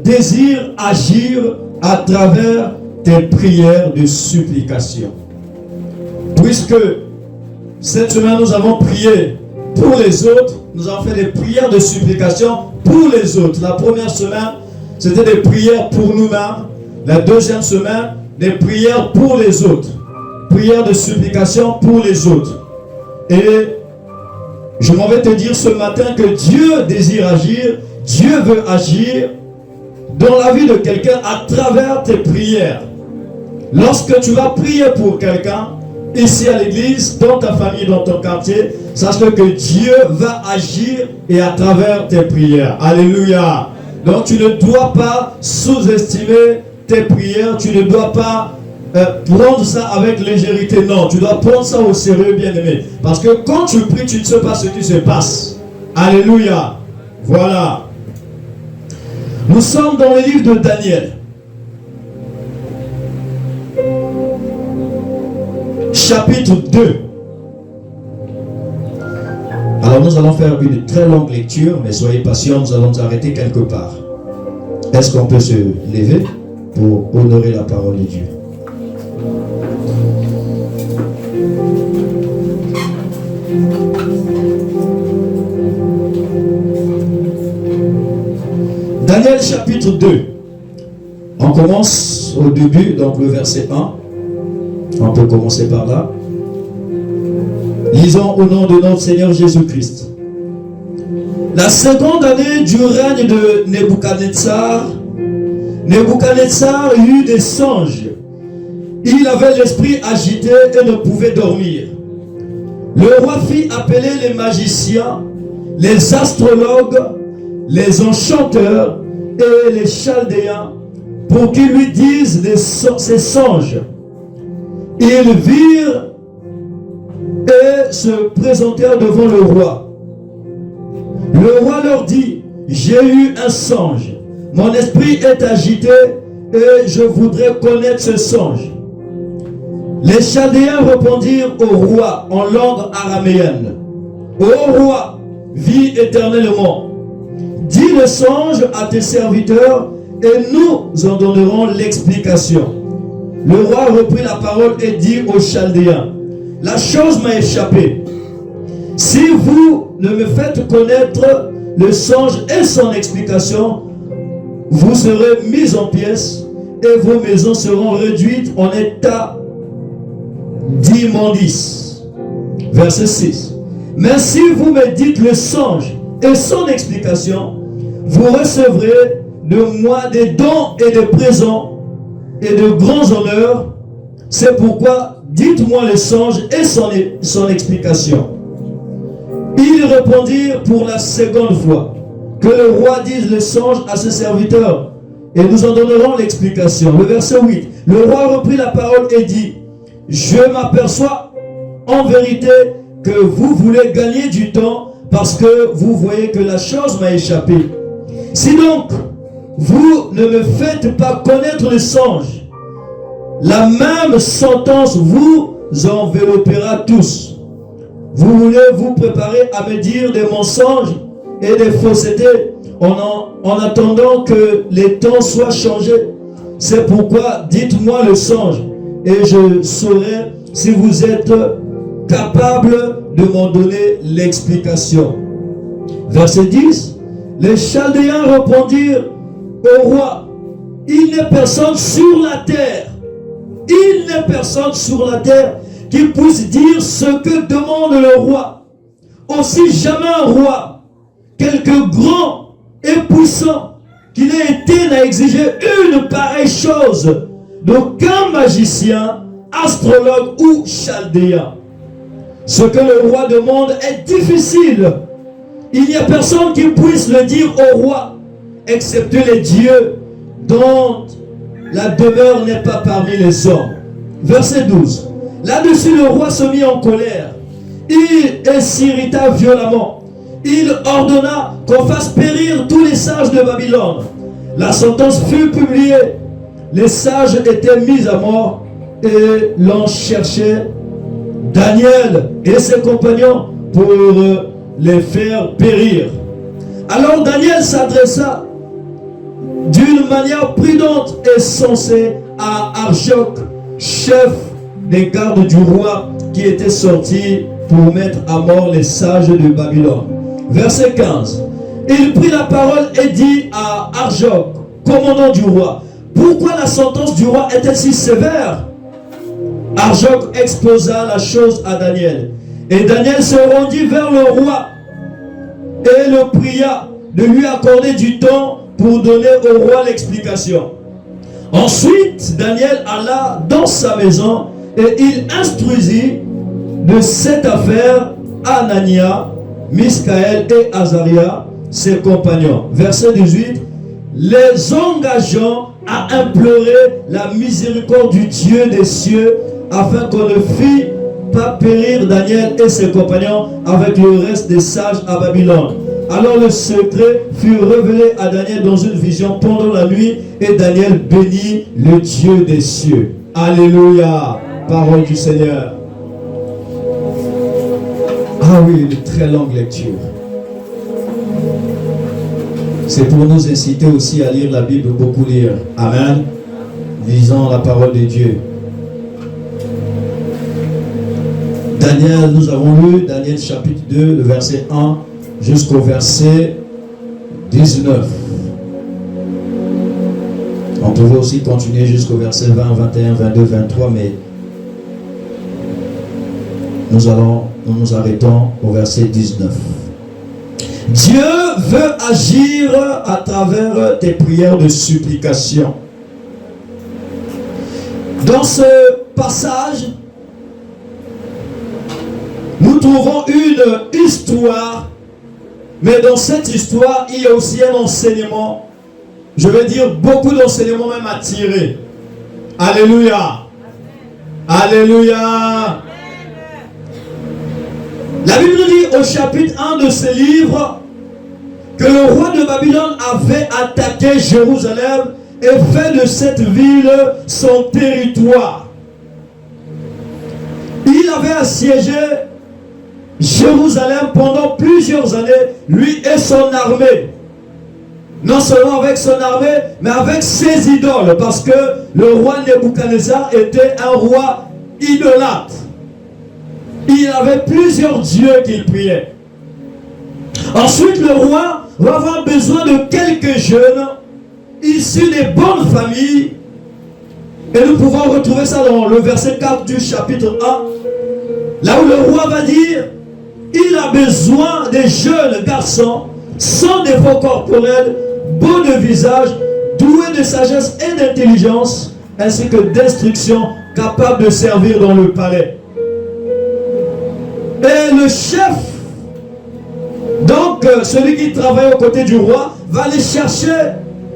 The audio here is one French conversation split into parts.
désire agir à travers tes prières de supplication. Puisque cette semaine nous avons prié pour les autres, nous avons fait des prières de supplication pour les autres. La première semaine, c'était des prières pour nous-mêmes. La deuxième semaine, des prières pour les autres. Prières de supplication pour les autres. Et je m'en vais te dire ce matin que Dieu désire agir, Dieu veut agir dans la vie de quelqu'un à travers tes prières. Lorsque tu vas prier pour quelqu'un, ici à l'église, dans ta famille, dans ton quartier, sache que Dieu va agir et à travers tes prières. Alléluia. Donc tu ne dois pas sous-estimer tes prières, tu ne dois pas prendre ça avec légèreté. Non, tu dois prendre ça au sérieux, bien-aimé. Parce que quand tu pries, tu ne sais pas ce qui se passe. Alléluia. Voilà. Nous sommes dans le livre de Daniel. Chapitre 2. Alors nous allons faire une très longue lecture, mais soyez patients, nous allons nous arrêter quelque part. Est-ce qu'on peut se lever pour honorer la parole de Dieu? Daniel chapitre 2. On commence au début, donc le verset 1. On peut commencer par là. Lisons au nom de notre Seigneur Jésus-Christ. La seconde année du règne de Nebuchadnezzar, Nebuchadnezzar eut des songes. Il avait l'esprit agité et ne pouvait dormir. Le roi fit appeler les magiciens, les astrologues, les enchanteurs et les chaldéens pour qu'ils lui disent ses songes. Ils virent et se présentèrent devant le roi. Le roi leur dit: j'ai eu un songe. Mon esprit est agité et je voudrais connaître ce songe. Les Chaldéens répondirent au roi en langue araméenne: ô roi, vis éternellement. Dis le songe à tes serviteurs et nous en donnerons l'explication. Le roi reprit la parole et dit aux Chaldéens: la chose m'a échappé. Si vous ne me faites connaître le songe et son explication, vous serez mis en pièces et vos maisons seront réduites en état d'immondice. Verset 6. Mais si vous me dites le songe et son explication, vous recevrez de moi des dons et des présents et de grands honneurs. C'est pourquoi dites-moi le songe et son explication. Ils répondirent pour la seconde fois: que le roi dise le songe à ses serviteurs et nous en donnerons l'explication. Le verset 8. Le roi reprit la parole et dit: je m'aperçois en vérité que vous voulez gagner du temps parce que vous voyez que la chose m'a échappé. Si donc vous ne me faites pas connaître le songe, la même sentence vous enveloppera tous. Vous voulez vous préparer à me dire des mensonges et des faussetés en attendant que les temps soient changés. C'est pourquoi dites-moi le songe et je saurai si vous êtes capable de m'en donner l'explication. Verset 10. Les Chaldéens répondirent au roi: il n'est personne sur la terre. Il n'est personne sur la terre qui puisse dire ce que demande le roi. Aussi jamais un roi, quelque grand et puissant qu'il ait été, n'a exigé une pareille chose d'aucun magicien, astrologue ou chaldéen. Ce que le roi demande est difficile. Il n'y a personne qui puisse le dire au roi, excepté les dieux dont la demeure n'est pas parmi les hommes. Verset 12. Là-dessus, le roi se mit en colère. Il s'irrita violemment. Il ordonna qu'on fasse périr tous les sages de Babylone. La sentence fut publiée. Les sages étaient mis à mort et l'on cherchait Daniel et ses compagnons pour les faire périr. Alors Daniel s'adressa d'une manière prudente et sensée à Arjoc, chef des gardes du roi, qui était sorti pour mettre à mort les sages de Babylone. Verset 15. Il prit la parole et dit à Arjoc, commandant du roi, pourquoi la sentence du roi est-elle si sévère? Arjoc exposa la chose à Daniel. Et Daniel se rendit vers le roi et le pria de lui accorder du temps pour donner au roi l'explication. Ensuite, Daniel alla dans sa maison et il instruisit de cette affaire Anania, Miskaël et Azaria, ses compagnons. Verset 18. Les engageant à implorer la miséricorde du Dieu des cieux afin qu'on ne fît pas périr Daniel et ses compagnons avec le reste des sages à Babylone. Alors le secret fut révélé à Daniel dans une vision pendant la nuit et Daniel bénit le Dieu des cieux. Alléluia. Parole du Seigneur. Ah oui, une très longue lecture. C'est pour nous inciter aussi à lire la Bible, beaucoup lire. Amen. Lisons la parole de Dieu. Daniel, nous avons lu Daniel chapitre 2, le verset 1 jusqu'au verset 19. On pouvait aussi continuer jusqu'au verset 20, 21, 22, 23, mais nous nous arrêtons au verset 19. Dieu veut agir à travers tes prières de supplication. Dans ce passage, nous trouvons une histoire, mais dans cette histoire, il y a aussi un enseignement. Je vais dire beaucoup d'enseignements même à tirer. Alléluia. Alléluia. La Bible nous dit au chapitre 1 de ce livre que le roi de Babylone avait attaqué Jérusalem et fait de cette ville son territoire. Il avait assiégé Jérusalem pendant plusieurs années, lui et son armée. Non seulement avec son armée, mais avec ses idoles, parce que le roi Nebuchadnezzar était un roi idolâtre. Il avait plusieurs dieux qu'il priait. Ensuite, le roi va avoir besoin de quelques jeunes issus des bonnes familles. Et nous pouvons retrouver ça dans le verset 4 du chapitre 1. Là où le roi va dire, il a besoin des jeunes garçons sans défaut corporel, beaux de visage, doués de sagesse et d'intelligence, ainsi que d'instruction, capables de servir dans le palais. Et le chef, donc celui qui travaille aux côtés du roi, va aller chercher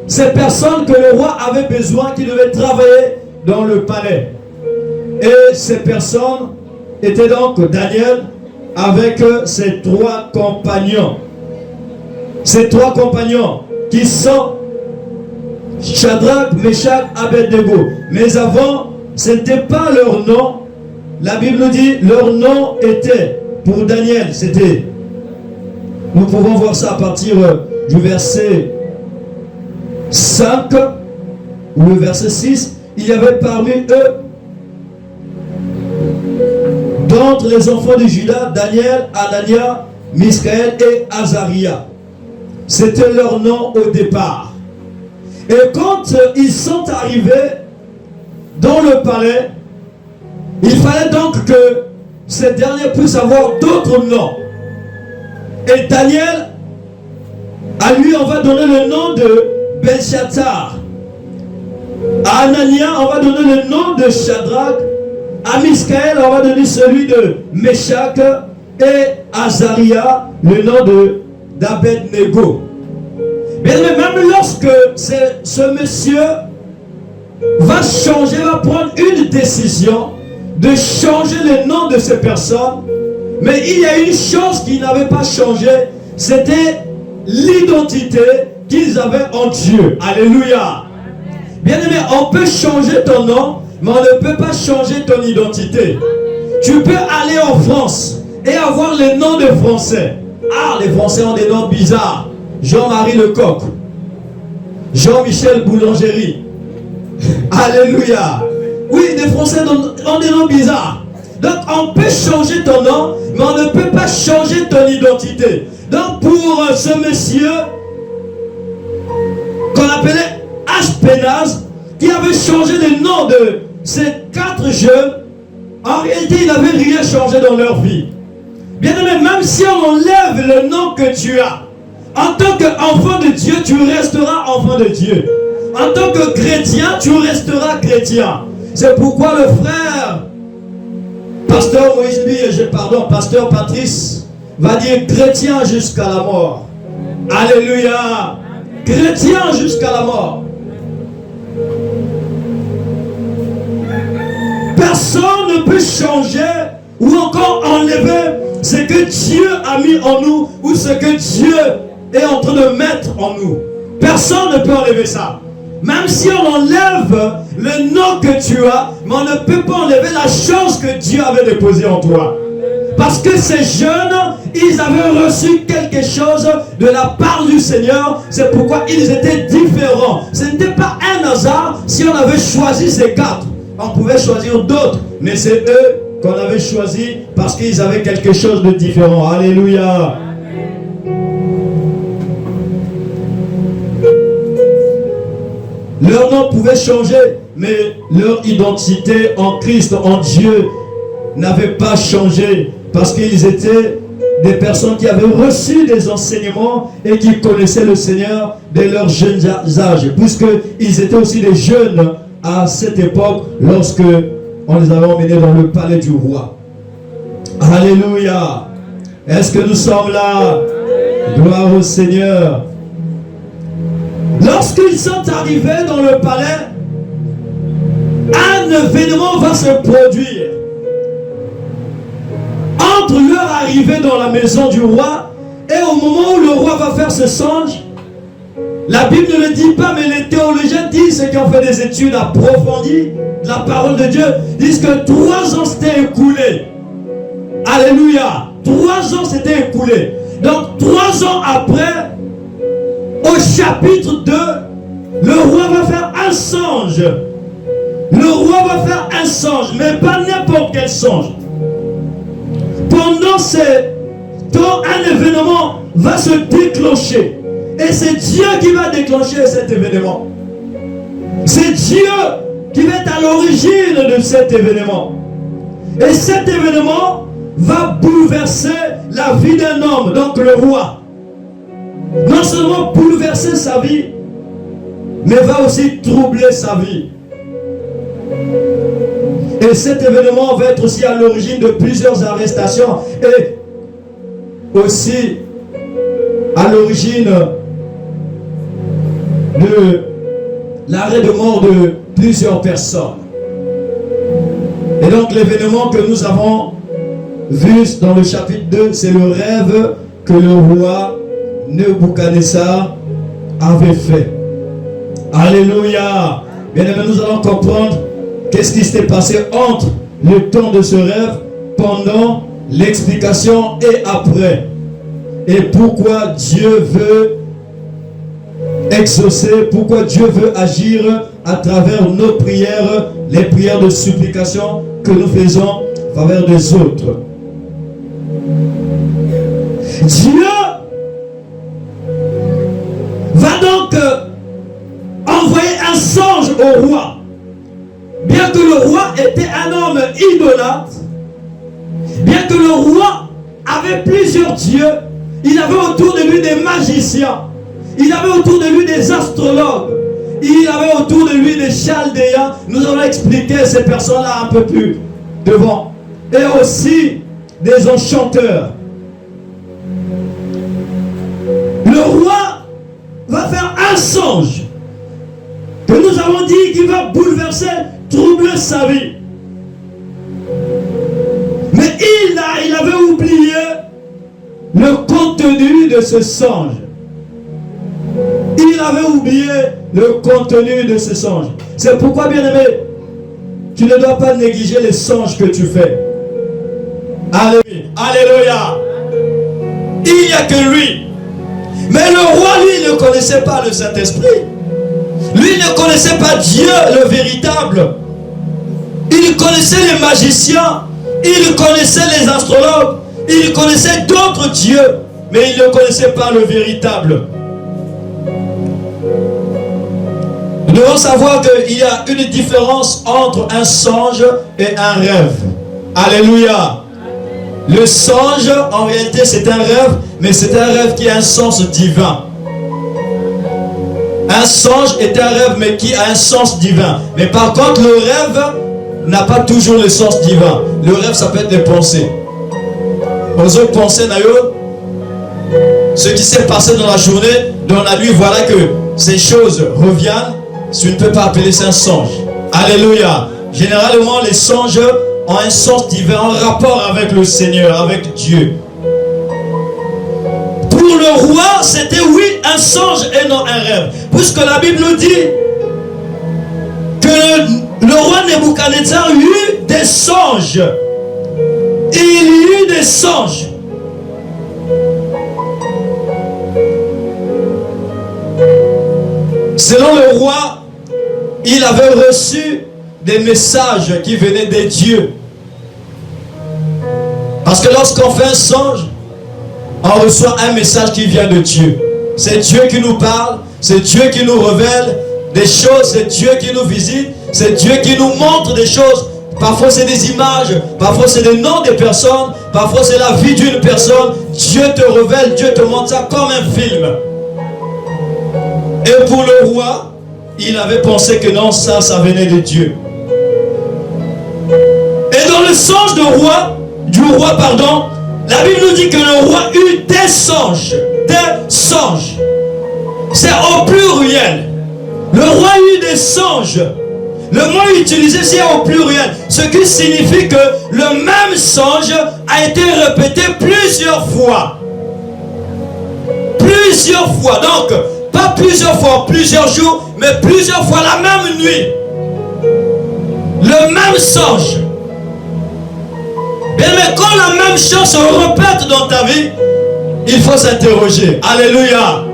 ces personnes que le roi avait besoin, qui devaient travailler dans le palais. Et ces personnes étaient donc Daniel avec ses trois compagnons. Ces trois compagnons qui sont Shadrach, Meshach, Abednego. Mais avant, ce n'était pas leur nom. La Bible nous dit, leur nom était, pour Daniel, c'était, nous pouvons voir ça à partir du verset 5 ou le verset 6, il y avait parmi eux, d'entre les enfants de Juda, Daniel, Anania, Miskaël et Azaria. C'était leur nom au départ. Et quand ils sont arrivés dans le palais, il fallait donc que ces derniers puissent avoir d'autres noms. Et Daniel, à lui, on va donner le nom de Belshazzar. À Anania, on va donner le nom de Shadrach. À Miskaël, on va donner celui de Meshach. Et Azaria, le nom d'Abednego. Mais même lorsque ce monsieur va changer, va prendre une décision de changer le nom de ces personnes, mais il y a une chose qui n'avait pas changé, c'était l'identité qu'ils avaient en Dieu. Alléluia. Bien aimé, on peut changer ton nom, mais on ne peut pas changer ton identité. Tu peux aller en France et avoir les noms de Français. Ah, les Français ont des noms bizarres. Jean-Marie Lecoq, Jean-Michel Boulangerie. Alléluia. Oui, des Français ont des noms bizarres. Donc on peut changer ton nom, mais on ne peut pas changer ton identité. Donc pour ce monsieur qu'on appelait Ashpenaz, qui avait changé le nom de ces 4 jeunes, en réalité il n'avait rien changé dans leur vie. Bien aimé, même si on enlève le nom que tu as, en tant qu'enfant de Dieu, tu resteras enfant de Dieu. En tant que chrétien, tu resteras chrétien. C'est pourquoi le frère Pasteur Patrice va dire chrétien jusqu'à la mort. Alléluia. Chrétien jusqu'à la mort. Personne ne peut changer ou encore enlever ce que Dieu a mis en nous ou ce que Dieu est en train de mettre en nous. Personne ne peut enlever ça. Même si on enlève le nom que tu as, mais on ne peut pas enlever la chose que Dieu avait déposée en toi. Parce que ces jeunes, ils avaient reçu quelque chose de la part du Seigneur. C'est pourquoi ils étaient différents. Ce n'était pas un hasard si on avait choisi ces 4. On pouvait choisir d'autres, mais c'est eux qu'on avait choisi parce qu'ils avaient quelque chose de différent. Alléluia. Leur nom pouvait changer, mais leur identité en Christ, en Dieu, n'avait pas changé parce qu'ils étaient des personnes qui avaient reçu des enseignements et qui connaissaient le Seigneur dès leurs jeunes âges, puisqu'ils étaient aussi des jeunes à cette époque lorsque on les avait emmenés dans le palais du roi. Alléluia. Est-ce que nous sommes là? Gloire au Seigneur. Lorsqu'ils sont arrivés dans le palais, un événement va se produire. Entre leur arrivée dans la maison du roi et au moment où le roi va faire ce songe, la Bible ne le dit pas, mais les théologiens disent, ceux qui ont fait des études approfondies de la parole de Dieu, disent que 3 ans s'étaient écoulés. Alléluia. 3 ans s'étaient écoulés. Donc 3 ans après, au chapitre 2, le roi va faire un songe. Le roi va faire un songe, mais pas n'importe quel songe. Pendant ce temps, un événement va se déclencher. Et c'est Dieu qui va déclencher cet événement. C'est Dieu qui va être à l'origine de cet événement. Et cet événement va bouleverser la vie d'un homme, donc le roi. Non seulement bouleverser sa vie, mais va aussi troubler sa vie. Et cet événement va être aussi à l'origine de plusieurs arrestations et aussi à l'origine de l'arrêt de mort de plusieurs personnes. Et donc l'événement que nous avons vu dans le chapitre 2, c'est le rêve que le roi Nebuchadnezzar avait fait. Alléluia. Bien aimé, nous allons comprendre qu'est-ce qui s'est passé entre le temps de ce rêve, pendant l'explication et après. Et pourquoi Dieu veut exaucer, pourquoi Dieu veut agir à travers nos prières, les prières de supplication que nous faisons en faveur des autres. Dieu va donc envoyer un songe au roi. Bien que le roi était un homme idolâtre, bien que le roi avait plusieurs dieux, il avait autour de lui des magiciens, il avait autour de lui des astrologues, il avait autour de lui des chaldéens. Nous allons expliquer ces personnes-là un peu plus devant. Et aussi des enchanteurs. Le roi va faire un songe que nous avons dit qu'il va bouleverser, troubler sa vie. Mais il avait oublié le contenu de ce songe. Il avait oublié le contenu de ce songe. C'est pourquoi, bien-aimé, tu ne dois pas négliger les songes que tu fais. Alléluia. Il n'y a que lui. Mais le roi, lui, ne connaissait pas le Saint-Esprit. Lui ne connaissait pas Dieu, le véritable. Il connaissait les magiciens, il connaissait les astrologues, il connaissait d'autres dieux, mais il ne connaissait pas le véritable. Nous devons savoir qu'il y a une différence entre un songe et un rêve. Alléluia. Le songe, en réalité, c'est un rêve, mais c'est un rêve qui a un sens divin. Un songe est un rêve, mais qui a un sens divin. Mais par contre, le rêve n'a pas toujours le sens divin. Le rêve, ça peut être des pensées. Aux autres pensées, d'ailleurs, ce qui s'est passé dans la journée, dans la nuit, voilà que ces choses reviennent. Tu ne peux pas appeler ça un songe. Alléluia. Généralement, les songes ont un sens divin, en rapport avec le Seigneur, avec Dieu. Pour le roi, c'était oui un songe et non un rêve. Puisque la Bible dit que le roi Nebuchadnezzar eut des songes. Il y eut des songes. Selon le roi, il avait reçu des messages qui venaient des dieux. Parce que lorsqu'on fait un songe, on reçoit un message qui vient de Dieu. C'est Dieu qui nous parle, c'est Dieu qui nous révèle des choses, c'est Dieu qui nous visite, c'est Dieu qui nous montre des choses. Parfois c'est des images, parfois c'est des noms des personnes, parfois c'est la vie d'une personne. Dieu te révèle, Dieu te montre ça comme un film. Et pour le roi, il avait pensé que non, ça venait de Dieu. Et dans le songe du roi, la Bible nous dit que le roi eut des songes. Des songes. C'est au pluriel. Le roi eut des songes. Le mot utilisé c'est au pluriel. Ce qui signifie que le même songe a été répété plusieurs fois. Plusieurs fois. Donc, pas plusieurs fois, plusieurs jours, mais plusieurs fois la même nuit. Le même songe. Bien, mais quand la même chose se répète dans ta vie, il faut s'interroger. Alléluia.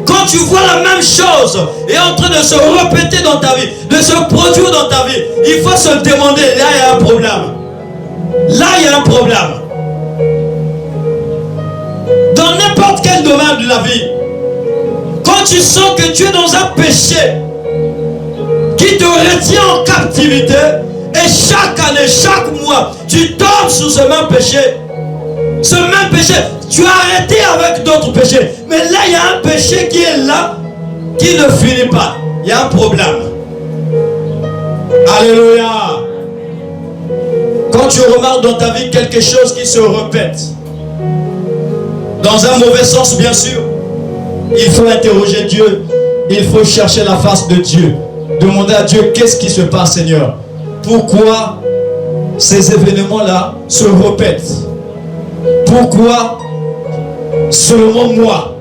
Quand tu vois la même chose est en train de se répéter dans ta vie, de se produire dans ta vie, il faut se demander, là il y a un problème. Là il y a un problème. Dans n'importe quel domaine de la vie, quand tu sens que tu es dans un péché qui te retient en captivité, et chaque année, chaque mois, tu tombes sur ce même péché. Ce même péché, tu as arrêté avec d'autres péchés. Mais là, il y a un péché qui est là, qui ne finit pas. Il y a un problème. Alléluia. Quand tu remarques dans ta vie quelque chose qui se répète, dans un mauvais sens bien sûr, il faut interroger Dieu. Il faut chercher la face de Dieu. Demander à Dieu, qu'est-ce qui se passe, Seigneur? Pourquoi ces événements-là se répètent? Pourquoi seulement moi?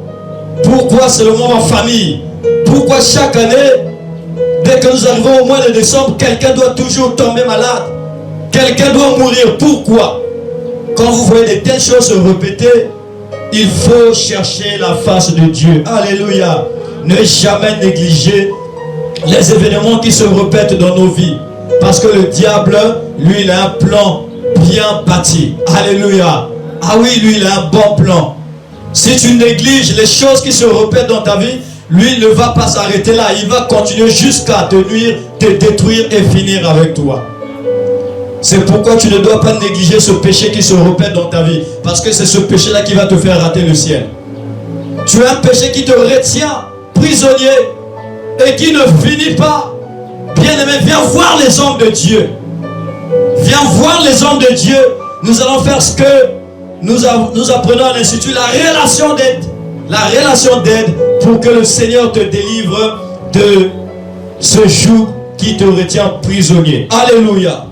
Pourquoi seulement ma famille? Pourquoi chaque année, dès que nous arrivons au mois de décembre, quelqu'un doit toujours tomber malade? Quelqu'un doit mourir. Pourquoi? Quand vous voyez de telles choses se répéter, il faut chercher la face de Dieu. Alléluia. Ne jamais négliger les événements qui se répètent dans nos vies. Parce que le diable, lui, il a un plan bien bâti. Alléluia. Ah oui, lui, il a un bon plan. Si tu négliges les choses qui se répètent dans ta vie, lui, il ne va pas s'arrêter là. Il va continuer jusqu'à te nuire, te détruire et finir avec toi. C'est pourquoi tu ne dois pas négliger ce péché qui se répète dans ta vie. Parce que c'est ce péché-là qui va te faire rater le ciel. Tu as un péché qui te retient prisonnier et qui ne finit pas. Bien-aimé, viens voir les hommes de Dieu. Viens voir les hommes de Dieu. Nous allons faire ce que nous apprenons à l'Institut, la relation d'aide. La relation d'aide pour que le Seigneur te délivre de ce joug qui te retient prisonnier. Alléluia.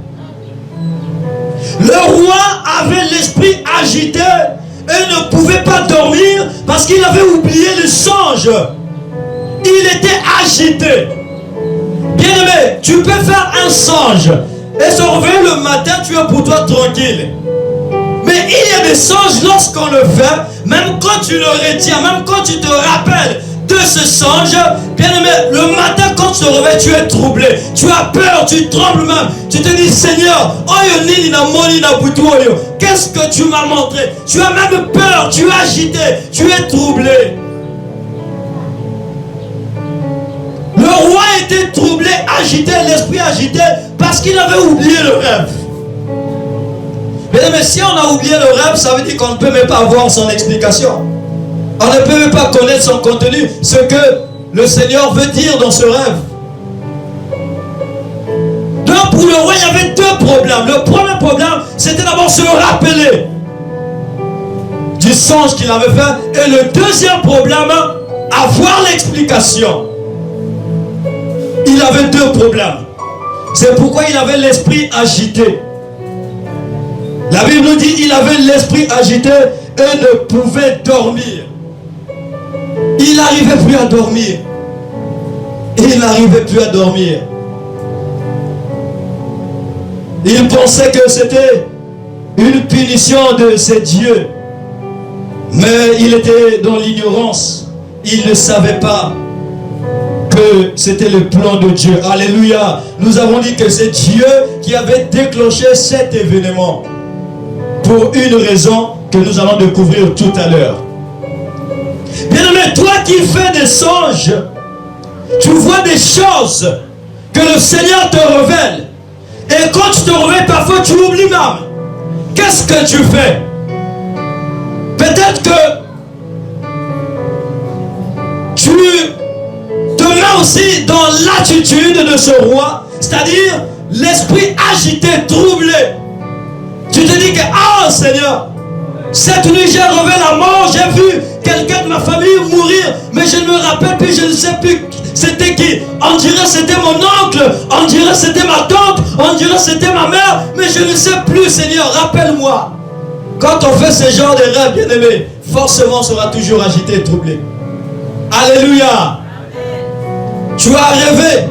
Le roi avait l'esprit agité et ne pouvait pas dormir parce qu'il avait oublié le songe. Il était agité. Bien-aimé, tu peux faire un songe et se réveiller le matin, tu es pour toi tranquille. Mais il y a des songes lorsqu'on le fait, même quand tu le retiens, même quand tu te rappelles de ce songe, bien aimé, le matin quand tu te réveilles, tu es troublé, tu as peur, tu trembles même. Tu te dis, Seigneur, qu'est-ce que tu m'as montré? Tu as même peur, tu es agité, tu es troublé. Le roi était troublé, agité, l'esprit agité, parce qu'il avait oublié le rêve. Mais si on a oublié le rêve, ça veut dire qu'on ne peut même pas avoir son explication. On ne peut même pas connaître son contenu, ce que le Seigneur veut dire dans ce rêve. Donc pour le roi, il y avait deux problèmes. Le premier problème, c'était d'abord se rappeler du songe qu'il avait fait. Et le deuxième problème, avoir l'explication. Il avait deux problèmes. C'est pourquoi il avait l'esprit agité. La Bible nous dit qu'il avait l'esprit agité et ne pouvait dormir. Il n'arrivait plus à dormir. Il n'arrivait plus à dormir. Il pensait que c'était une punition de ses dieux. Mais il était dans l'ignorance. Il ne savait pas que c'était le plan de Dieu. Alléluia. Nous avons dit que c'est Dieu qui avait déclenché cet événement pour une raison que nous allons découvrir tout à l'heure. Bien aimé, toi qui fais des songes, tu vois des choses que le Seigneur te révèle. Et quand tu te réveilles, parfois tu oublies même. Qu'est-ce que tu fais? Peut-être que tu te mets aussi dans l'attitude de ce roi, c'est-à-dire l'esprit agité, troublé. Tu te dis que, ah Seigneur, cette nuit j'ai rêvé la mort, j'ai vu quelqu'un de ma famille mourir, mais je ne me rappelle plus, je ne sais plus c'était qui. On dirait c'était mon oncle, on dirait c'était ma tante, on dirait c'était ma mère, mais je ne sais plus, Seigneur, rappelle-moi. Quand on fait ce genre de rêve, bien aimé, forcément on sera toujours agité et troublé. Alléluia. Tu as rêvé,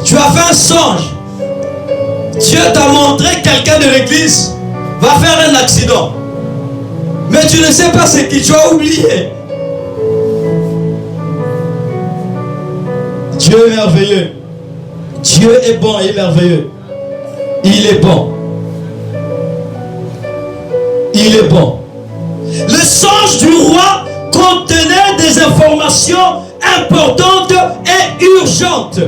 tu as fait un songe. Dieu t'a montré quelqu'un de l'église va faire un accident. Mais tu ne sais pas c'est qui, tu as oublié. Dieu est merveilleux. Dieu est bon et merveilleux. Il est bon. Il est bon. Le songe du roi contenait des informations importantes et urgentes.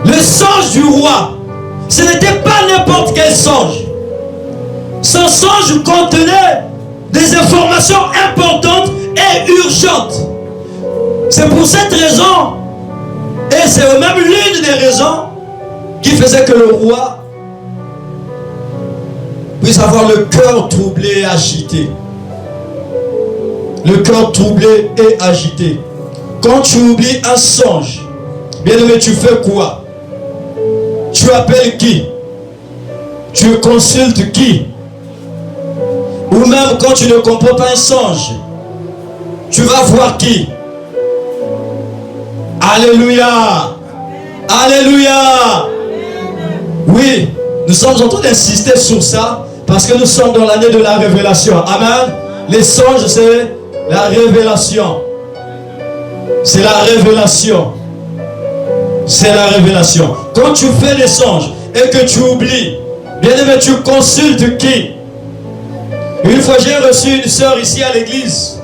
Le songe du roi, ce n'était pas n'importe quel songe. Son songe contenait des informations importantes et urgentes. C'est pour cette raison, et c'est même l'une des raisons qui faisait que le roi puisse avoir le cœur troublé et agité. Le cœur troublé et agité. Quand tu oublies un songe, bien aimé, tu fais quoi? Tu appelles qui? Tu consultes qui? Ou même quand tu ne comprends pas un songe, tu vas voir qui? Alléluia. Alléluia. Oui, nous sommes en train d'insister sur ça parce que nous sommes dans l'année de la révélation. Amen. Les songes, c'est la révélation. C'est la révélation. C'est la révélation. Quand tu fais des songes et que tu oublies, bien aimé, tu consultes qui? Une fois, j'ai reçu une sœur ici à l'église.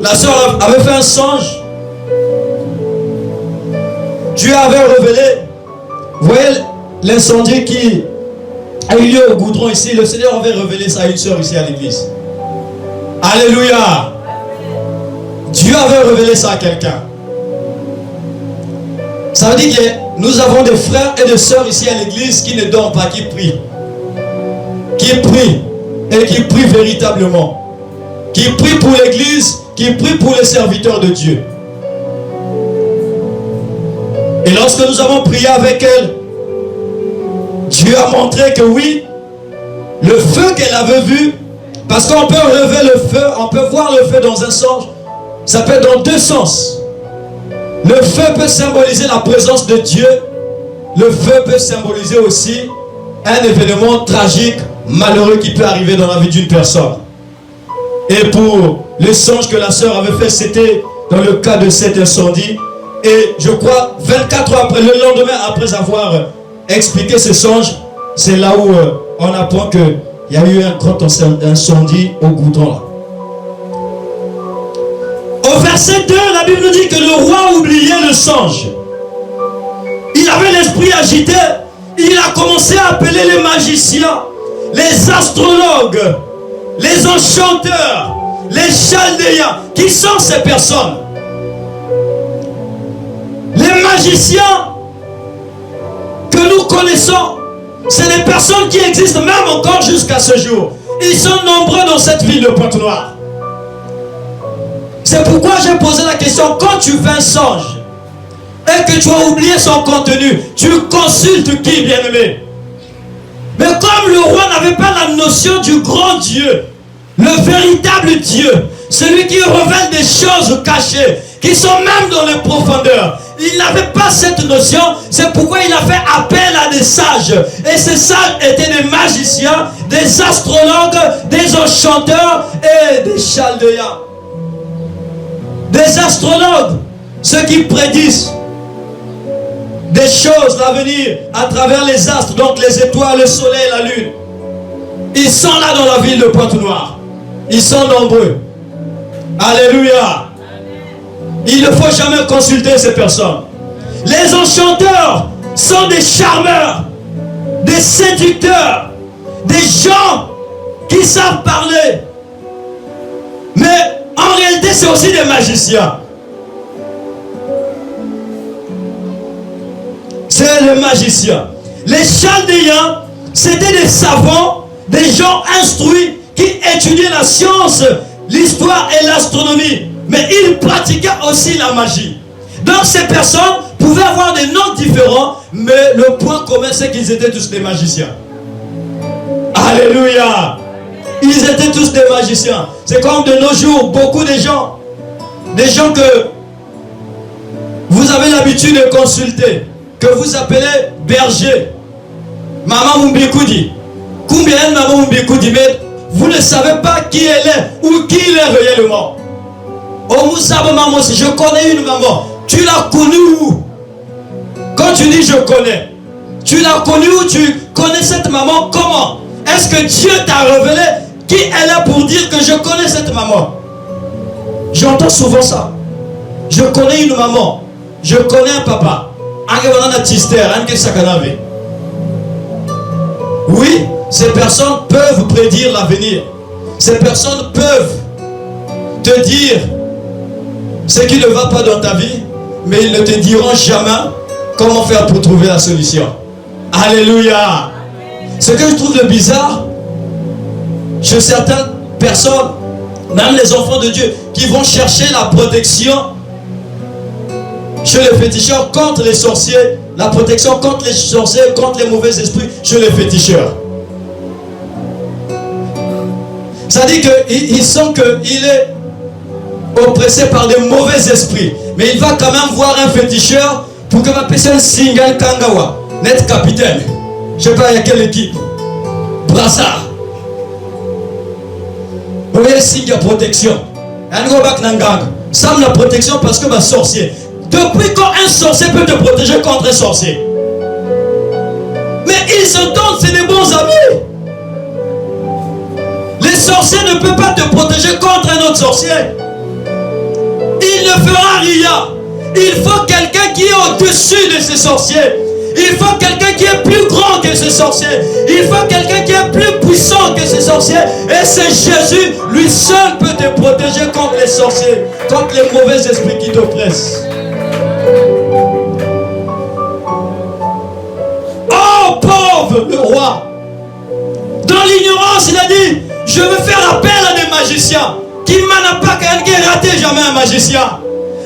La sœur avait fait un songe. Dieu avait révélé. Vous voyez l'incendie qui a eu lieu au goudron ici. Le Seigneur avait révélé ça à une sœur ici à l'église. Alléluia. Dieu avait révélé ça à quelqu'un. Ça veut dire que nous avons des frères et des sœurs ici à l'église qui ne dorment pas, qui prient. Qui prient. Et qui prient véritablement. Qui prient pour l'église, qui prient pour les serviteurs de Dieu. Et lorsque nous avons prié avec elle, Dieu a montré que oui, le feu qu'elle avait vu, parce qu'on peut relever le feu, on peut voir le feu dans un sens, ça peut être dans deux sens. Le feu peut symboliser la présence de Dieu. Le feu peut symboliser aussi un événement tragique, malheureux qui peut arriver dans la vie d'une personne. Et pour le songe que la sœur avait fait, c'était dans le cas de cet incendie. Et je crois, 24 heures après, le lendemain, après avoir expliqué ce songe, c'est là où on apprend qu'il y a eu un grand incendie au goudron là. Au verset 2, la Bible nous dit que le roi oubliait le songe. Il avait l'esprit agité. Il a commencé à appeler les magiciens, les astrologues, les enchanteurs, les chaldéens. Qui sont ces personnes? Les magiciens que nous connaissons, c'est des personnes qui existent même encore jusqu'à ce jour. Ils sont nombreux dans cette ville de Pointe-Noire. C'est pourquoi j'ai posé la question, quand tu fais un songe et que tu as oublié son contenu, tu consultes qui, bien-aimé? Mais comme le roi n'avait pas la notion du grand Dieu, le véritable Dieu, celui qui révèle des choses cachées, qui sont même dans les profondeurs, il n'avait pas cette notion. C'est pourquoi il a fait appel à des sages. Et ces sages étaient des magiciens, des astrologues, des enchanteurs et des chaldéens. Des astrologues, ceux qui prédisent des choses, l'avenir, à travers les astres, donc les étoiles, le soleil et la lune. Ils sont là dans la ville de Pointe-Noire. Ils sont nombreux. Alléluia. Il ne faut jamais consulter ces personnes. Les enchanteurs sont des charmeurs, des séducteurs, des gens qui savent parler. Mais en réalité, c'est aussi des magiciens. C'est les magiciens. Les chaldéens, c'était des savants, des gens instruits qui étudiaient la science, l'histoire et l'astronomie. Mais ils pratiquaient aussi la magie. Donc ces personnes pouvaient avoir des noms différents, mais le point commun, c'est qu'ils étaient tous des magiciens. Alléluia. Ils étaient tous des magiciens. C'est comme de nos jours, beaucoup de gens que vous avez l'habitude de consulter, que vous appelez berger. Maman Mumbikoudi. Combien de Maman Mumbikoudi, mais vous ne savez pas qui elle est ou qui il est réellement. Oh Moussaba maman, si je connais une maman, tu l'as connue où? Quand tu dis je connais, tu l'as connue où? Tu connais cette maman comment? Est-ce que Dieu t'a révélé qui elle est pour dire que je connais cette maman? J'entends souvent ça. Je connais une maman, je connais un papa. Oui, ces personnes peuvent prédire l'avenir. Ces personnes peuvent te dire ce qui ne va pas dans ta vie, mais ils ne te diront jamais comment faire pour trouver la solution. Alléluia. Ce que je trouve de bizarre chez certaines personnes, même les enfants de Dieu, qui vont chercher la protection chez les féticheurs contre les sorciers, la protection contre les sorciers, contre les mauvais esprits chez les féticheurs. Ça dit qu'il sent qu'il est oppressé par des mauvais esprits, mais il va quand même voir un féticheur pour que va passer un single Kangawa, net capitaine. Je ne sais pas il y a quelle équipe. Brassard. Vous voyez, signe de protection. Ça me la protection parce que ma sorcier. Depuis quand un sorcier peut te protéger contre un sorcier? Mais ils s'entendent, c'est des bons amis. Les sorciers ne peuvent pas te protéger contre un autre sorcier. Il ne fera rien. Il faut quelqu'un qui est au-dessus de ces sorciers. Il faut quelqu'un qui est plus grand que ces sorciers. Il faut quelqu'un qui est plus puissant que ces sorciers. Et c'est Jésus, lui seul peut te protéger contre les sorciers, contre les mauvais esprits qui t'oppressent. Oh pauvre le roi. Dans l'ignorance, il a dit, je veux faire appel à des magiciens. Qui m'en a pas qu'un raté jamais un magicien.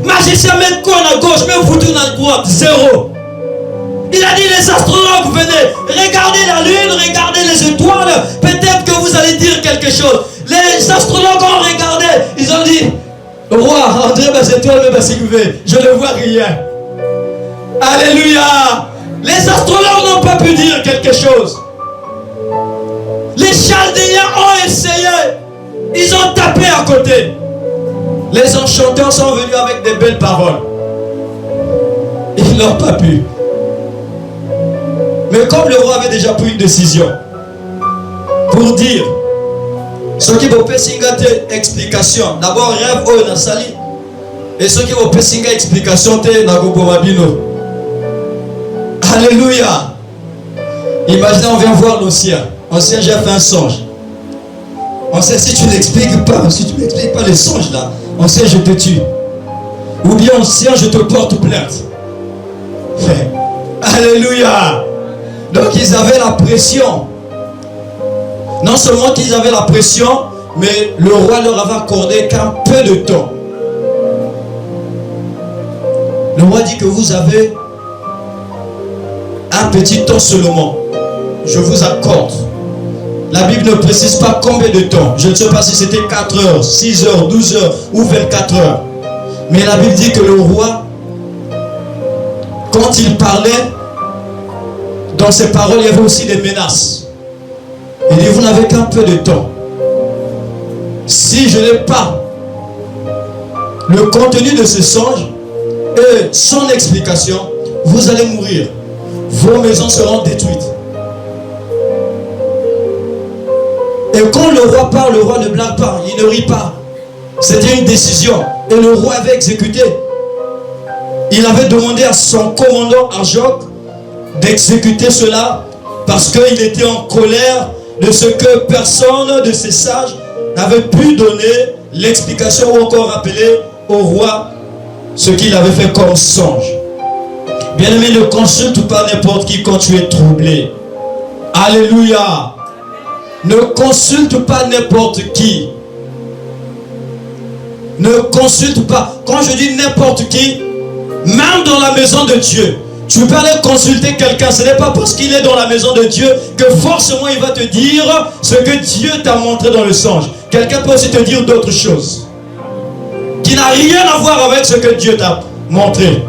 Magicien met quoi à gauche, mais vous tournez à droite, zéro. Il a dit les astrologues, venez, regardez la lune, regardez les étoiles, peut-être que vous allez dire quelque chose. Les astrologues ont regardé, ils ont dit, roi, André, mes étoiles, je ne vois rien. Alléluia. Les astrologues n'ont pas pu dire quelque chose. Les chaldéens ont essayé, ils ont tapé à côté. Les enchanteurs sont venus avec des belles paroles. Ils n'ont pas pu. Mais comme le roi avait déjà pris une décision pour dire ce qui vous fait explication, d'abord rêve au Nasali, et ce qui vous fait explication, c'est Nagobomabino. Alléluia. Imaginez, on vient voir l'ancien. Ancien, j'ai fait un songe. Ancien, si tu n'expliques pas, si tu ne m'expliques pas les songes là, ancien, je te tue. Ou bien ancien, je te porte plainte. Alléluia. Donc ils avaient la pression. Non seulement qu'ils avaient la pression, mais le roi leur avait accordé qu'un peu de temps. Le roi dit que vous avez un petit temps seulement. Je vous accorde. La Bible ne précise pas combien de temps. Je ne sais pas si c'était 4 heures, 6 heures, 12 heures ou 24 heures. Mais la Bible dit que le roi, quand il parlait, dans ses paroles, il y avait aussi des menaces. Il dit, vous n'avez qu'un peu de temps. Si je n'ai pas le contenu de ce songe et son explication, vous allez mourir. Vos maisons seront détruites. Et quand le roi parle, le roi ne blague pas, il ne rit pas. C'était une décision. Et le roi avait exécuté. Il avait demandé à son commandant Arjoc d'exécuter cela parce qu'il était en colère de ce que personne de ses sages n'avait pu donner l'explication ou encore rappeler au roi ce qu'il avait fait comme songe. Bien-aimé, ne consulte pas n'importe qui quand tu es troublé. Alléluia. Ne consulte pas n'importe qui. Ne consulte pas. Quand je dis n'importe qui, même dans la maison de Dieu, tu peux aller consulter quelqu'un. Ce n'est pas parce qu'il est dans la maison de Dieu que forcément il va te dire ce que Dieu t'a montré dans le songe. Quelqu'un peut aussi te dire d'autres choses qui n'a rien à voir avec ce que Dieu t'a montré.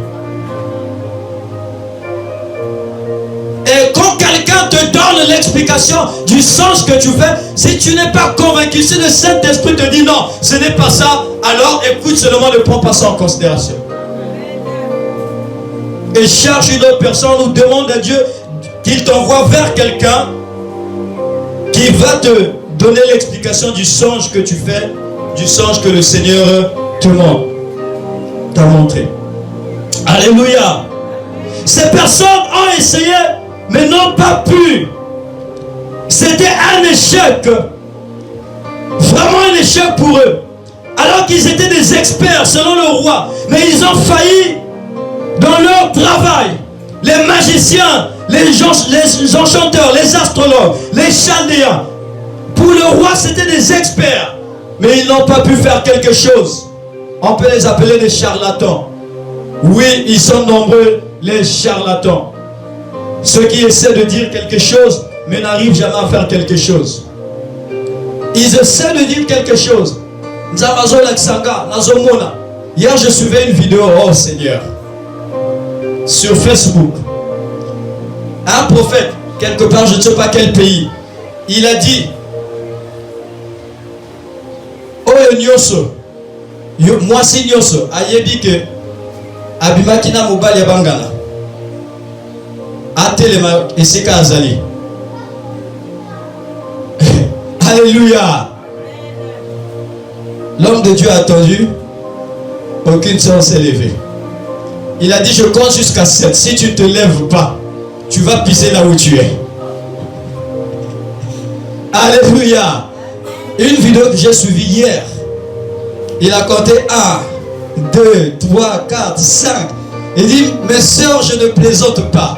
Et quand quelqu'un te donne l'explication du sens que tu fais, si tu n'es pas convaincu, si le Saint-Esprit te dit non, ce n'est pas ça, alors écoute seulement, ne prends pas ça en considération. Et cherche une autre personne ou demande à Dieu qu'il t'envoie vers quelqu'un qui va te donner l'explication du songe que tu fais, du songe que le Seigneur t'a montré. Alléluia. Ces personnes ont essayé, mais n'ont pas pu. C'était un échec. Vraiment un échec pour eux. Alors qu'ils étaient des experts selon le roi. Mais ils ont failli dans leur travail. Les magiciens, les enchanteurs, les astrologues, les chaldéens. Pour le roi, c'était des experts. Mais ils n'ont pas pu faire quelque chose. On peut les appeler des charlatans. Oui, ils sont nombreux, les charlatans. Ceux qui essaient de dire quelque chose, mais n'arrivent jamais à faire quelque chose. Ils essaient de dire quelque chose. Hier, je suivais une vidéo, oh Seigneur, sur Facebook. Un prophète, quelque part, je ne sais pas quel pays, il a dit, oh Nyoso, moi si Nyoso, ayebi que abimakina mobali bangala. Atelema esika azali. Alléluia. L'homme de Dieu a attendu. Aucune sœur s'est levée. Il a dit, je compte jusqu'à 7. Si tu ne te lèves pas, tu vas pisser là où tu es. Alléluia. Une vidéo que j'ai suivie hier. Il a compté 1, 2, 3, 4, 5. Il dit, mes sœurs, je ne plaisante pas.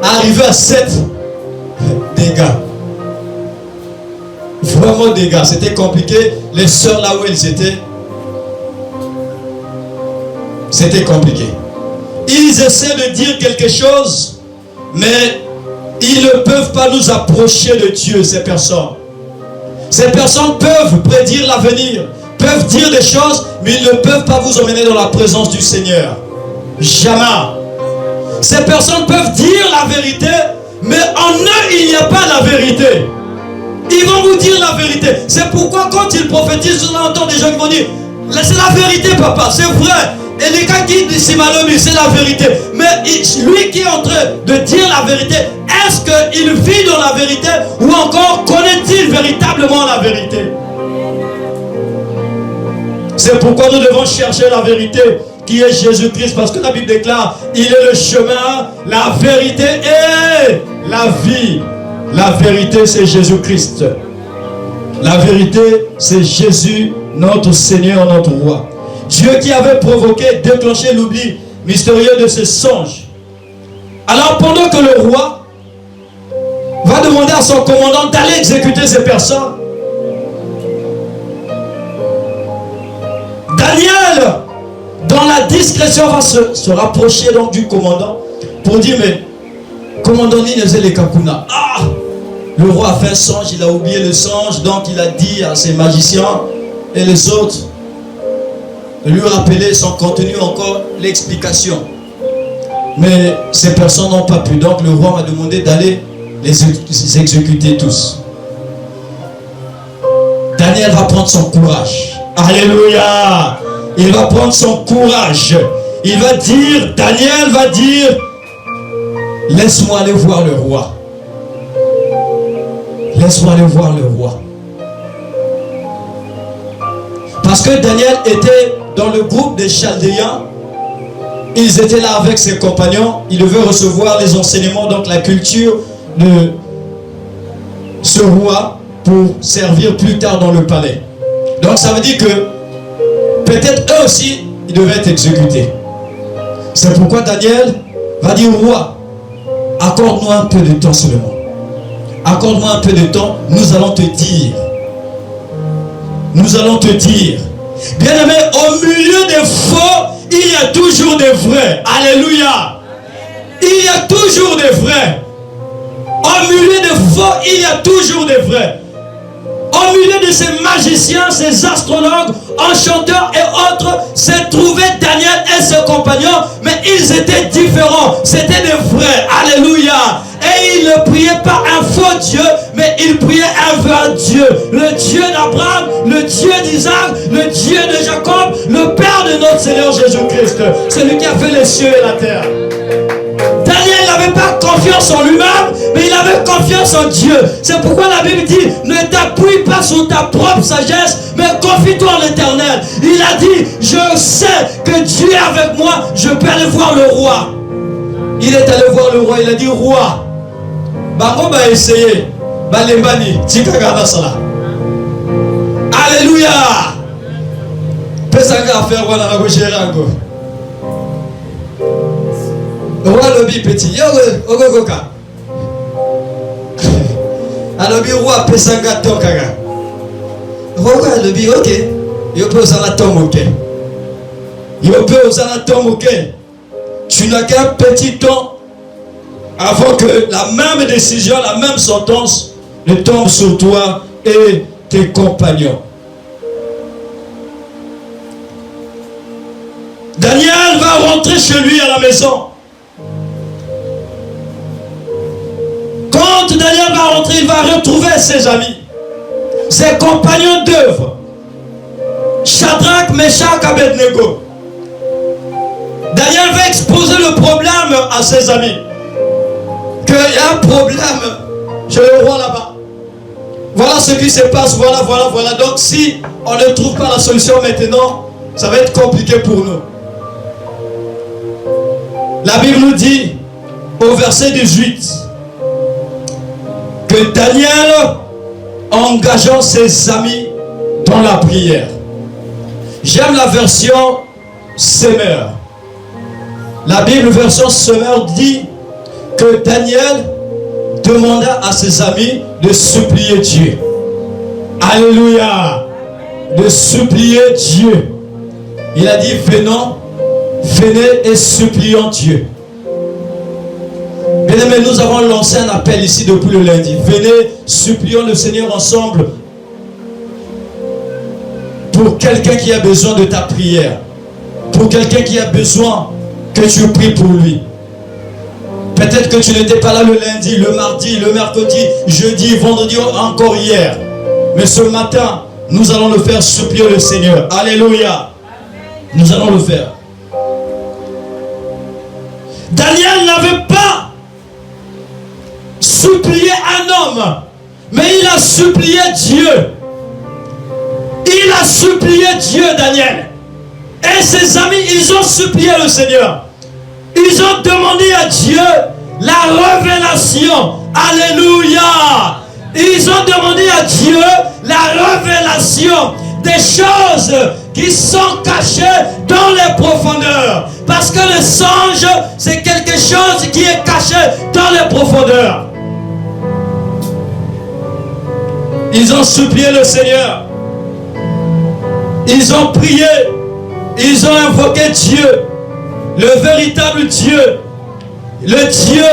Arrivé à 7 dégâts. Vraiment dégâts. C'était compliqué. Les sœurs là où elles étaient, c'était compliqué. Ils essaient de dire quelque chose, mais ils ne peuvent pas nous approcher de Dieu, ces personnes. Ces personnes peuvent prédire l'avenir, peuvent dire des choses, mais ils ne peuvent pas vous emmener dans la présence du Seigneur. Jamais. Ces personnes peuvent dire la vérité, mais en eux, il n'y a pas la vérité. Ils vont vous dire la vérité. C'est pourquoi quand ils prophétisent, on entend des gens qui vont dire, c'est la vérité, papa, c'est vrai. Et les gars qui disent c'est la vérité. Mais lui qui est en train de dire la vérité, est-ce qu'il vit dans la vérité ou encore connaît-il véritablement la vérité? C'est pourquoi nous devons chercher la vérité qui est Jésus-Christ, parce que la Bible déclare, il est le chemin, la vérité et la vie. La vérité, c'est Jésus-Christ. La vérité, c'est Jésus, notre Seigneur, notre Roi. Dieu qui avait provoqué, déclenché l'oubli mystérieux de ces songes. Alors pendant que le roi va demander à son commandant d'aller exécuter ces personnes, Daniel, dans la discrétion, va se rapprocher donc du commandant pour dire, mais commandant Ninezele Kakuna, le roi a fait un songe, il a oublié le songe, donc il a dit à ses magiciens et les autres de lui rappeler son contenu, encore l'explication. Mais ces personnes n'ont pas pu, donc le roi m'a demandé d'aller les exécuter tous. Daniel va prendre son courage. Alléluia! Il va prendre son courage. Il va dire, Daniel va dire, laisse-moi aller voir le roi. Laisse-moi aller voir le roi. Parce que Daniel était dans le groupe des Chaldéens. Ils étaient là avec ses compagnons. Il devait recevoir les enseignements, donc la culture de ce roi pour servir plus tard dans le palais. Donc ça veut dire que peut-être eux aussi, ils devaient être exécutés. C'est pourquoi Daniel va dire, roi, accorde-moi un peu de temps seulement. Accorde-moi un peu de temps, nous allons te dire. Nous allons te dire. Bien-aimé, au milieu des faux, il y a toujours des vrais. Alléluia. Il y a toujours des vrais. Au milieu des faux, il y a toujours des vrais. Au milieu de ces magiciens, ces astrologues, enchanteurs et autres, s'est trouvé Daniel et ses compagnons, mais ils étaient différents. C'était des vrais. Alléluia. Et ils ne priaient pas un faux Dieu, mais ils priaient un vrai Dieu. Le Dieu d'Abraham, le Dieu d'Isaac, le Dieu de Jacob, le Père de notre Seigneur Jésus-Christ. Celui qui a fait les cieux et la terre. Daniel n'avait pas confiance en lui-même, mais il avait confiance en Dieu. C'est pourquoi la Bible dit, ne t'appuie pas sur ta propre sagesse, mais confie-toi en l'Éternel. Il a dit, je sais que Dieu est avec moi, je peux aller voir le roi. Il est allé voir le roi, il a dit, roi, Bango va essayer. Balembani, Tikagada Sala. Alléluia. Pesanga affaire voilà la gaucherango. Roi lobby petit. Yo ogogoka. Alobi roi pesanga tokaga. Roi lobby OK. Yo peut usana tomoke. Yo peut usana tomoke. Tu n'as qu'un petit temps avant que la même décision, la même sentence ne tombe sur toi et tes compagnons. Daniel va rentrer chez lui à la maison. Quand Daniel va rentrer, il va retrouver ses amis, ses compagnons d'œuvre, Shadrach, Meshach, Abednego. Daniel va exposer le problème à ses amis. Qu'il y a un problème chez le roi là-bas. Voilà ce qui se passe, voilà. Donc si on ne trouve pas la solution maintenant, ça va être compliqué pour nous. La Bible nous dit, au verset 18, que Daniel, engageant ses amis dans la prière. J'aime la version Semeur. La Bible version Semeur dit que Daniel demanda à ses amis de supplier Dieu. Alléluia. De supplier Dieu. Il a dit, venez et supplions Dieu. Bien aimé, nous avons lancé un appel ici depuis le lundi. Venez, supplions le Seigneur ensemble pour quelqu'un qui a besoin de ta prière. Pour quelqu'un qui a besoin que tu pries pour lui. Peut-être que tu n'étais pas là le lundi, le mardi, le mercredi, jeudi, vendredi, encore hier. Mais ce matin, nous allons le faire supplier le Seigneur. Alléluia. Nous allons le faire. Daniel n'avait pas supplié un homme, mais il a supplié Dieu. Il a supplié Dieu, Daniel. Et ses amis, ils ont supplié le Seigneur. Ils ont demandé à Dieu la révélation. Alléluia. Ils ont demandé à Dieu la révélation des choses qui sont cachées dans les profondeurs. Parce que le songe, c'est quelque chose qui est caché dans les profondeurs. Ils ont supplié le Seigneur. Ils ont prié. Ils ont invoqué Dieu. Le véritable Dieu. Le Dieu.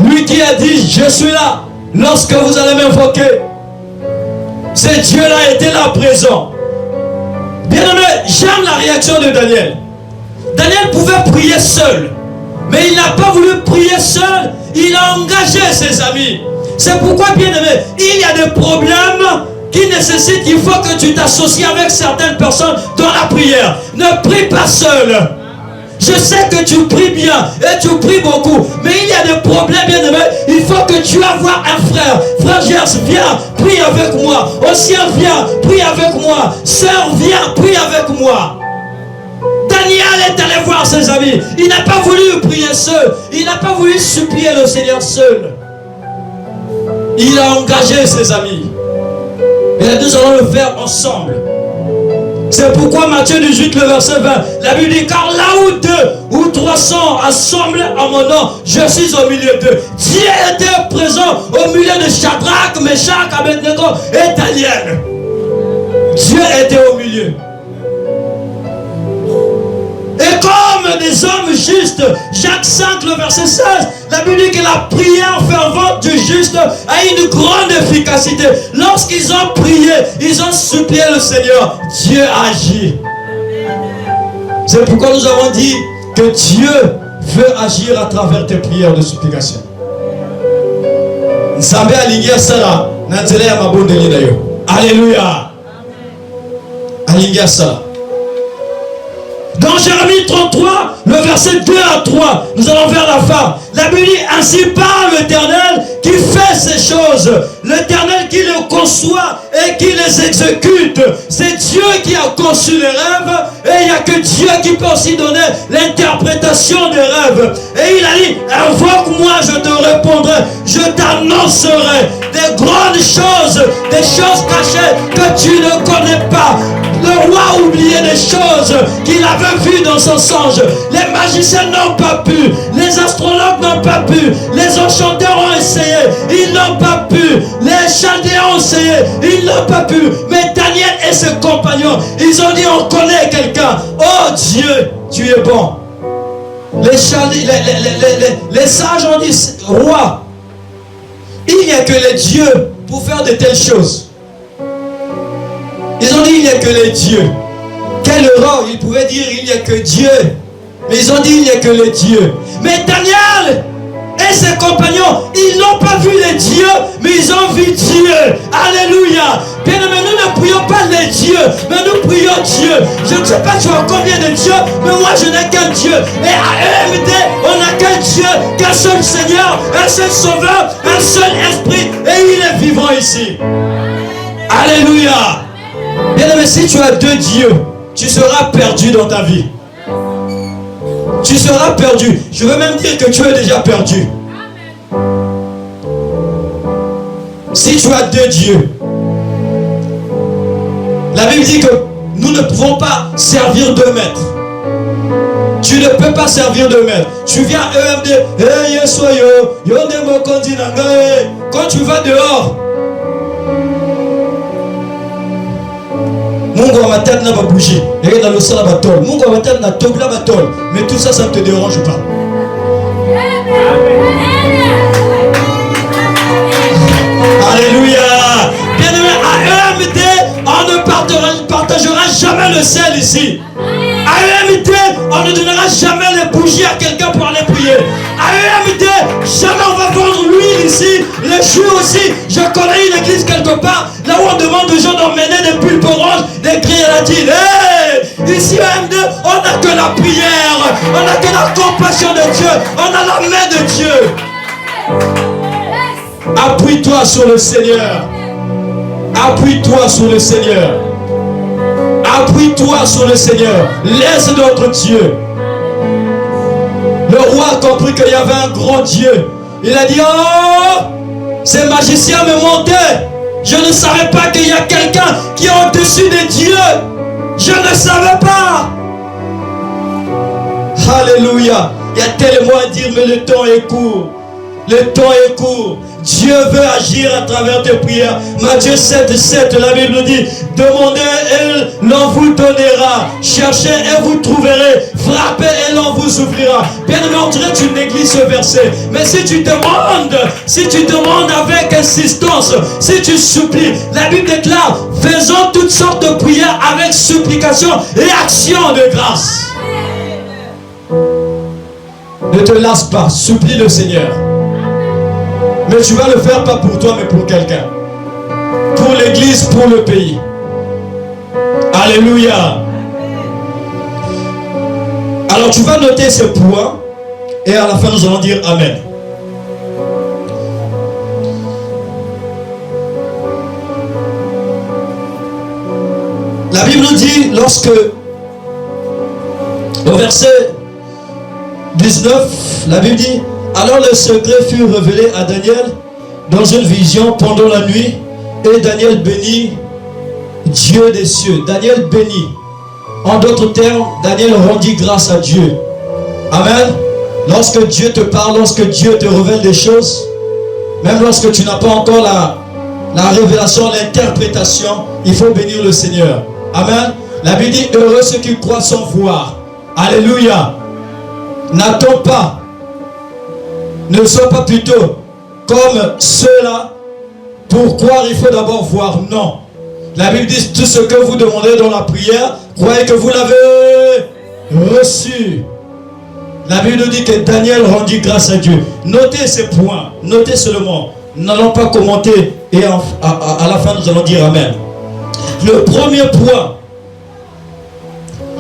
Lui qui a dit, je suis là. Lorsque vous allez m'invoquer. Ce Dieu-là était là présent. Bien-aimé, j'aime la réaction de Daniel. Daniel pouvait prier seul. Mais il n'a pas voulu prier seul. Il a engagé ses amis. C'est pourquoi, bien-aimé, il y a des problèmes qui nécessitent, il faut que tu t'associes avec certaines personnes dans la prière. Ne prie pas seul. Je sais que tu pries bien et tu pries beaucoup, mais il y a des problèmes, bien-aimé. Il faut que tu ailles voir un frère. Frère Gers, viens, prie avec moi. Ossien, viens, prie avec moi. Sœur, viens, prie avec moi. Daniel est allé voir ses amis. Il n'a pas voulu prier seul. Il n'a pas voulu supplier le Seigneur seul. Il a engagé ses amis. Et nous allons le faire ensemble. C'est pourquoi Matthieu 18, le verset 20, la Bible dit, car là où 2 ou 300 assemblés en mon nom, je suis au milieu d'eux. Dieu était présent au milieu de Shadrach, Meshach, Abednego et Daniel. Dieu était au milieu. Et comme des hommes justes, Jacques 5, le verset 16, la Bible dit que la prière fervente du juste a une grande efficacité. Lorsqu'ils ont prié, ils ont supplié le Seigneur, Dieu agit. C'est pourquoi nous avons dit que Dieu veut agir à travers tes prières de supplication. Alléluia. Alléluia. Dans Jérémie 33, le verset 2 à 3, nous allons vers la fin. La Bible dit, ainsi parle l'Éternel qui fait ces choses. L'Éternel qui les conçoit et qui les exécute. C'est Dieu qui a conçu les rêves. Et il n'y a que Dieu qui peut aussi donner l'interprétation des rêves. Et il a dit, invoque-moi, je te répondrai. Je t'annoncerai des grandes choses, des choses cachées que tu ne connais pas. Le roi a oublié des choses qu'il avait vues dans son songe. Les magiciens n'ont pas pu. Les astrologues n'ont pas pu. Les enchanteurs ont essayé. Ils n'ont pas pu. Les chaldéens ont essayé. Ils n'ont pas pu. Mais Daniel et ses compagnons, ils ont dit, on connaît quelqu'un. Oh Dieu, tu es bon. Les sages ont dit, roi, il n'y a que les dieux pour faire de telles choses. Ils ont dit, il n'y a que les dieux. Quelle erreur, ils pouvaient dire, il n'y a que Dieu. Mais ils ont dit, il n'y a que les dieux. Mais Daniel et ses compagnons, ils n'ont pas vu les dieux, mais ils ont vu Dieu. Alléluia. Bien aimé, nous ne prions pas les dieux, mais nous prions Dieu. Je ne sais pas tu as combien de dieux, mais moi je n'ai qu'un Dieu. Et à EMD, on n'a qu'un Dieu, qu'un seul Seigneur, un seul Sauveur, un seul Esprit, et il est vivant ici. Alléluia. Bien aimé, si tu as 2 dieux, tu seras perdu dans ta vie. Tu seras perdu. Je veux même dire que tu es déjà perdu. Si tu as 2 dieux, la Bible dit que nous ne pouvons pas servir 2 maîtres. Tu ne peux pas servir 2 maîtres. Tu viens à EMD, quand tu vas dehors, Mungu wa matatu n'a pas bougé. Et dans le sol à batol. Mungu wa matatu n'a pas bougé batol. Mais tout ça, ça ne te dérange pas. Alléluia. Bien aimé, à EMD, on ne partagera jamais le sel ici. À EMD, on ne donnera jamais les bougies à quelqu'un pour aller prier. À EMD, suis aussi, je connais une église quelque part, là où on demande aux gens d'emmener des pulpes oranges, des grilles latines. Hey, ici à M2, on n'a que la prière, on n'a que la compassion de Dieu, on a la main de Dieu. Appuie-toi sur le Seigneur. Appuie-toi sur le Seigneur. Appuie-toi sur le Seigneur. Laisse notre Dieu. Le roi a compris qu'il y avait un grand Dieu. Il a dit, oh, ces magiciens me montaient. Je ne savais pas qu'il y a quelqu'un qui est au-dessus des dieux. Je ne savais pas. Alléluia. Il y a tellement à dire, mais le temps est court. Le temps est court. Dieu veut agir à travers tes prières. Matthieu 7:7, la Bible dit, demandez et l'on vous donnera. Cherchez et vous trouverez. Frappez et l'on vous ouvrira. Bien aimé, on dirait que tu négliges ce verset. Mais si tu demandes avec insistance, si tu supplies, la Bible déclare, faisons toutes sortes de prières avec supplication et action de grâce. Ne te lasse pas, supplie le Seigneur. Mais tu vas le faire pas pour toi, mais pour quelqu'un. Pour l'église, pour le pays. Alléluia. Alors tu vas noter ce point. Et à la fin, nous allons dire Amen. La Bible nous dit, lorsque, au verset 19, la Bible dit, alors le secret fut révélé à Daniel dans une vision pendant la nuit, et Daniel bénit Dieu des cieux. Daniel bénit. En d'autres termes, Daniel rendit grâce à Dieu. Amen. Lorsque Dieu te parle, lorsque Dieu te révèle des choses, même lorsque tu n'as pas encore la révélation, l'interprétation, il faut bénir le Seigneur. Amen. La Bible dit, heureux ceux qui croient sans voir. Alléluia. N'attends pas. Ne sois pas plutôt comme ceux-là. Pour croire, il faut d'abord voir. Non. La Bible dit, tout ce que vous demandez dans la prière, croyez que vous l'avez reçu. La Bible dit que Daniel rendit grâce à Dieu. Notez ces points. Notez seulement. Nous n'allons pas commenter. Et à la fin, nous allons dire Amen. Le premier point.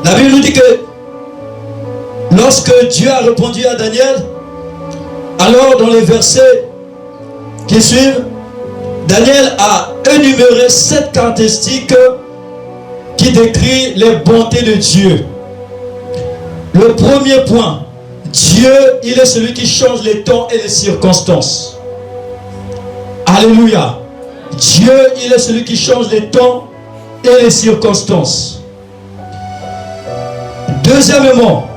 La Bible nous dit que lorsque Dieu a répondu à Daniel, alors dans les versets qui suivent, Daniel a énuméré 7 caractéristiques qui décrivent les bontés de Dieu. Le premier point, Dieu, il est celui qui change les temps et les circonstances. Alléluia. Dieu, il est celui qui change les temps et les circonstances. Deuxièmement,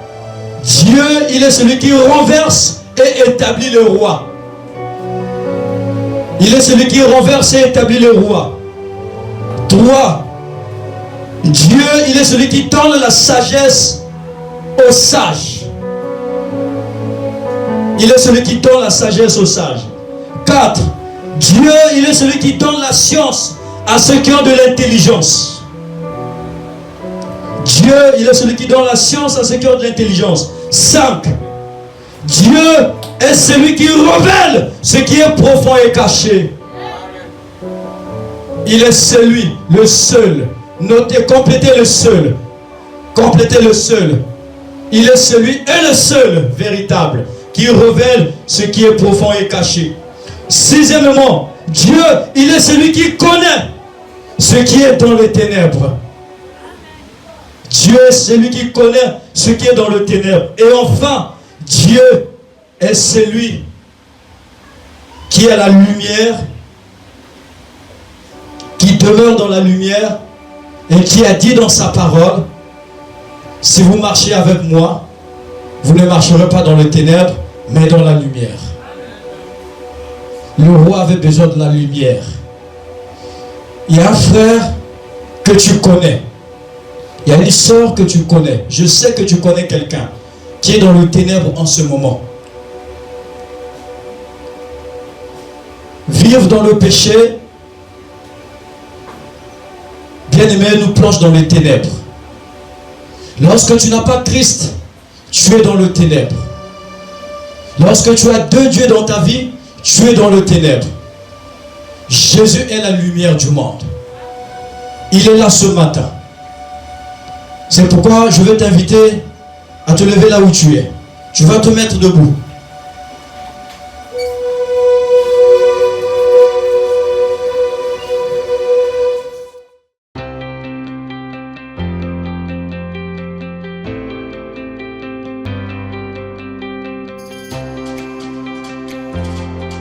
Dieu, il est celui qui renverse et établit le roi. Il est celui qui renverse et établit le roi. 3. Dieu, il est celui qui donne la sagesse aux sages. Il est celui qui donne la sagesse aux sages. 4. Dieu, il est celui qui donne la science à ceux qui ont de l'intelligence. Dieu, il est celui qui donne la science à ceux qui ont de l'intelligence. 5. Dieu est celui qui révèle ce qui est profond et caché. Il est celui, le seul. Notez, complétez le seul. Complétez le seul. Il est celui et le seul véritable qui révèle ce qui est profond et caché. Sixièmement, Dieu, il est celui qui connaît ce qui est dans les ténèbres. Dieu est celui qui connaît ce qui est dans le ténèbre. Et enfin, Dieu est celui qui est la lumière, qui demeure dans la lumière et qui a dit dans sa parole, si vous marchez avec moi, vous ne marcherez pas dans les ténèbres, mais dans la lumière. Le roi avait besoin de la lumière. Il y a un frère que tu connais. Il y a une sœur que tu connais. Je sais que tu connais quelqu'un qui est dans le ténèbre en ce moment. Vivre dans le péché, bien aimé, nous plonge dans les ténèbres. Lorsque tu n'as pas Christ, tu es dans le ténèbre. Lorsque tu as deux dieux dans ta vie, tu es dans le ténèbre. Jésus est la lumière du monde. Il est là ce matin. C'est pourquoi je veux t'inviter à te lever là où tu es. Tu vas te mettre debout.